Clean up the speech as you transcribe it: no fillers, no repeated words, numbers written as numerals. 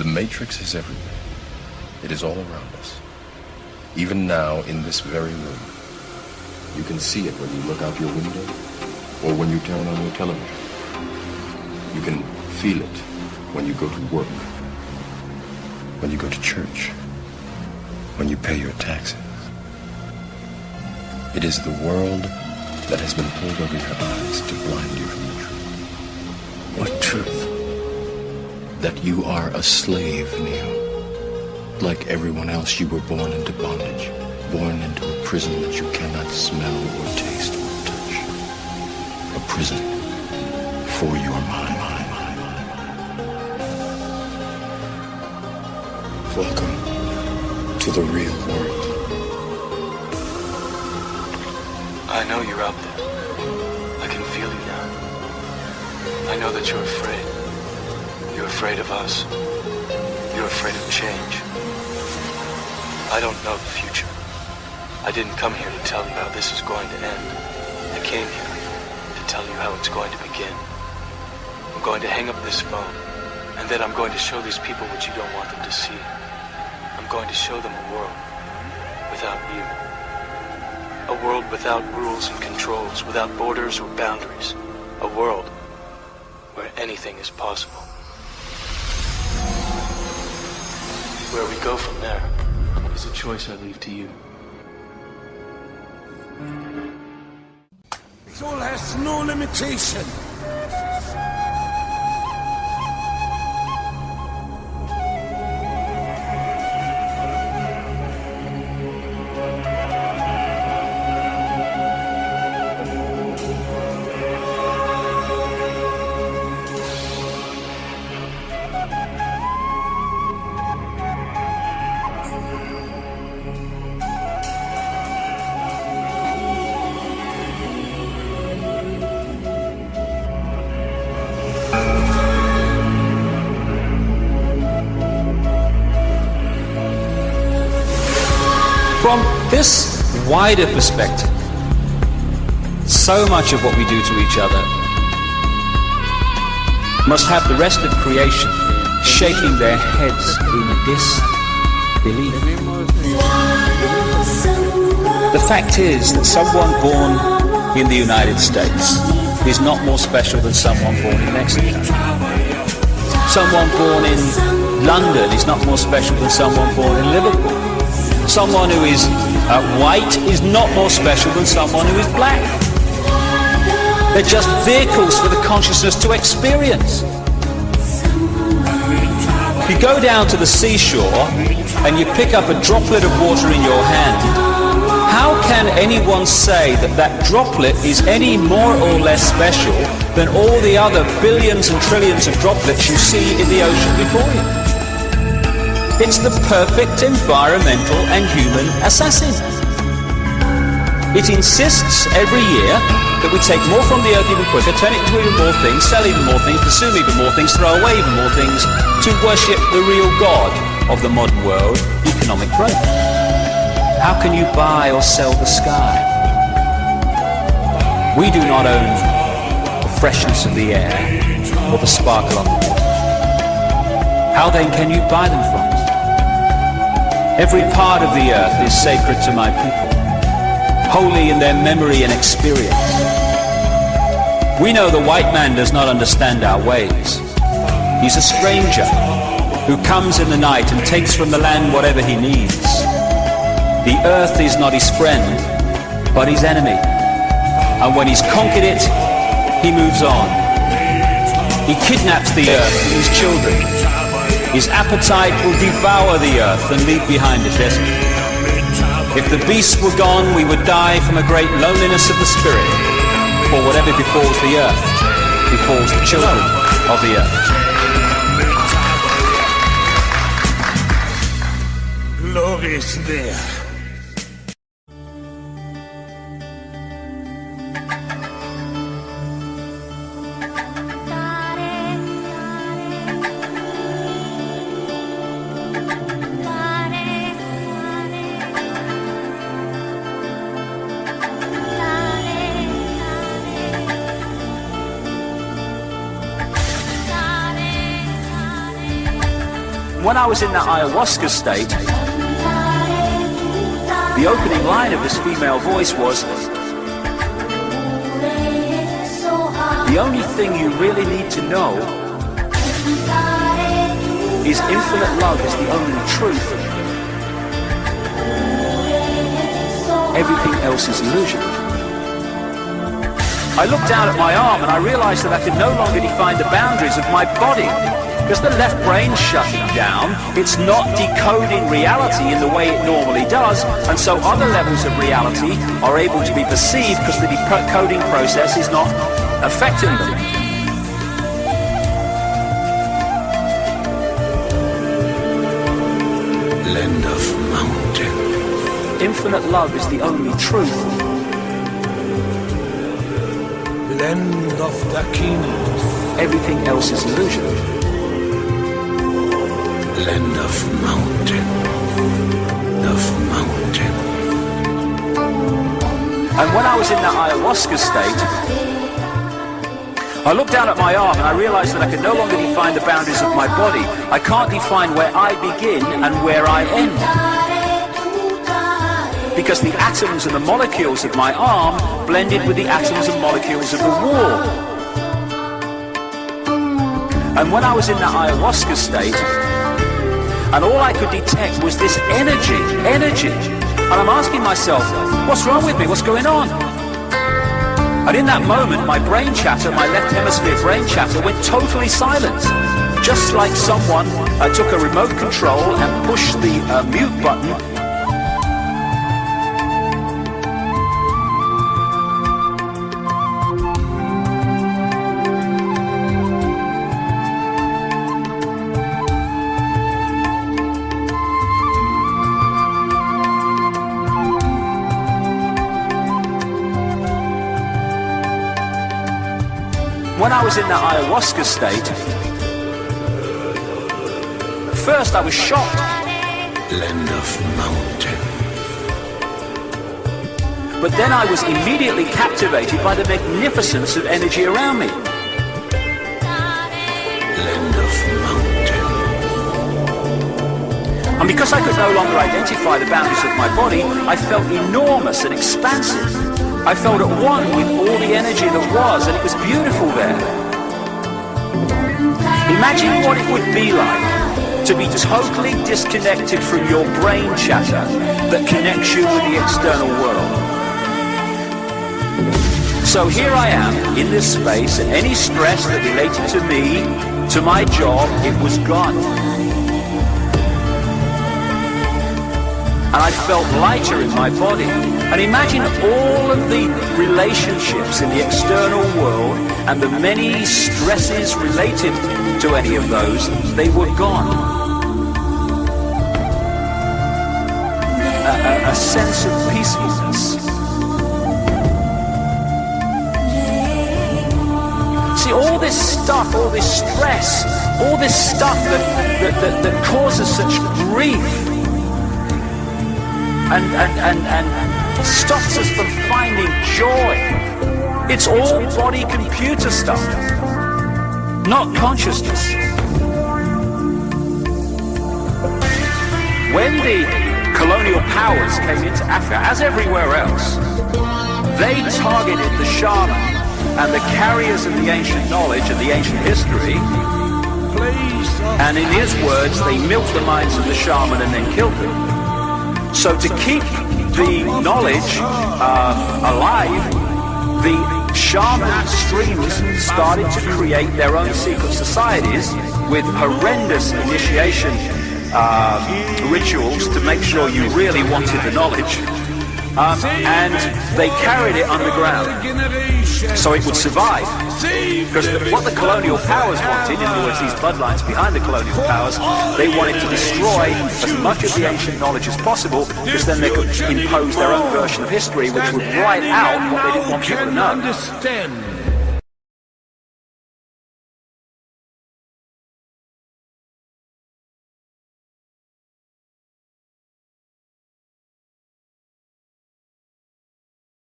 The Matrix is everywhere. It is all around us. Even now, in this very room. You can see it when you look out your window or when you turn on your television. You can feel it when you go to work, when you go to church, when you pay your taxes. It is the world that has been pulled over your eyes to blind you from the truth. What truth? That you are a slave, Neo. Like everyone else, you were born into bondage, born into a prison that you cannot smell or taste or touch. A prison for your mind. Welcome to the real world. I know you're out there. I can feel you now. I know that you're afraid. You're afraid of us. You're afraid of change. I don't know the future. I didn't come here to tell you how this is going to end. I came here to tell you how it's going to begin. I'm going to hang up this phone, and then I'm going to show these people what you don't want them to see. I'm going to show them a world without you. A world without rules and controls, without borders or boundaries. A world where anything is possible. Where we go from there is a choice I leave to you. Soul has no limitation. From this wider perspective, so much of what we do to each other must have the rest of creation shaking their heads in disbelief. The fact is that someone born in the United States is not more special than someone born in Mexico. Someone born in London is not more special than someone born in Liverpool. Someone who is white is not more special than someone who is black. They're just vehicles for the consciousness to experience. If you go down to the seashore and you pick up a droplet of water in your hand, how can anyone say that that droplet is any more or less special than all the other billions and trillions of droplets you see in the ocean before you? It's the perfect environmental and human assassin. It insists every year that we take more from the earth even quicker, turn it into even more things, sell even more things, consume even more things, throw away even more things, to worship the real God of the modern world, economic growth. How can you buy or sell the sky? We do not own the freshness of the air or the sparkle on the water. How then can you buy them from us? Every part of the earth is sacred to my people, holy in their memory and experience. We know the white man does not understand our ways. He's a stranger who comes in the night and takes from the land whatever he needs. The earth is not his friend, but his enemy. And when he's conquered it, he moves on. He kidnaps the earth and his children. His appetite will devour the earth and leave behind a desert. If the beasts were gone, we would die from a great loneliness of the spirit. For whatever befalls the earth, befalls the children of the earth. Love is there. When I was in that ayahuasca state, the opening line of this female voice was, "The only thing you really need to know is infinite love is the only truth. Everything else is illusion." I looked down at my arm and I realized that I could no longer define the boundaries of my body. Because the left brain's shutting down, it's not decoding reality in the way it normally does, and so other levels of reality are able to be perceived because the decoding process is not affecting them. Land of mountain. Infinite love is the only truth. Land of the kings. Everything else is illusion. Land of mountain. Of mountain. And when I was in that ayahuasca state, I looked down at my arm and I realized that I could no longer define the boundaries of my body. I can't define where I begin and where I end. Because the atoms and the molecules of my arm blended with the atoms and molecules of the wall. And when I was in that ayahuasca state, and all I could detect was this energy. And I'm asking myself, what's wrong with me? What's going on? And in that moment, my brain chatter, my left hemisphere brain chatter went totally silent. Just like someone took a remote control and pushed the mute button. When I was in that ayahuasca state, first I was shocked. Land of mountain. But then I was immediately captivated by the magnificence of energy around me. Land of mountain. And because I could no longer identify the boundaries of my body, I felt enormous and expansive. I felt at one with all the energy that was, and it was beautiful there. Imagine what it would be like to be totally disconnected from your brain chatter that connects you with the external world. So here I am in this space, and any stress that related to me, to my job, it was gone. And I felt lighter in my body. And imagine all of the relationships in the external world and the many stresses related to any of those, they were gone. A sense of peacefulness. See, all this stuff, all this stress, all this stuff that causes such grief, and stops us from finding joy. It's all body computer stuff, not consciousness. When the colonial powers came into Africa, as everywhere else, they targeted the shaman and the carriers of the ancient knowledge and the ancient history, and in his words, they milked the minds of the shaman and then killed them. So to keep the knowledge alive, the shaman streams started to create their own secret societies with horrendous initiation rituals to make sure you really wanted the knowledge. And they carried it underground so it would survive. Because what the colonial powers wanted, in other words, these bloodlines behind the colonial powers, they wanted to destroy as much of the ancient knowledge as possible, because then they could impose their own version of history, which would write out what they didn't want people to know.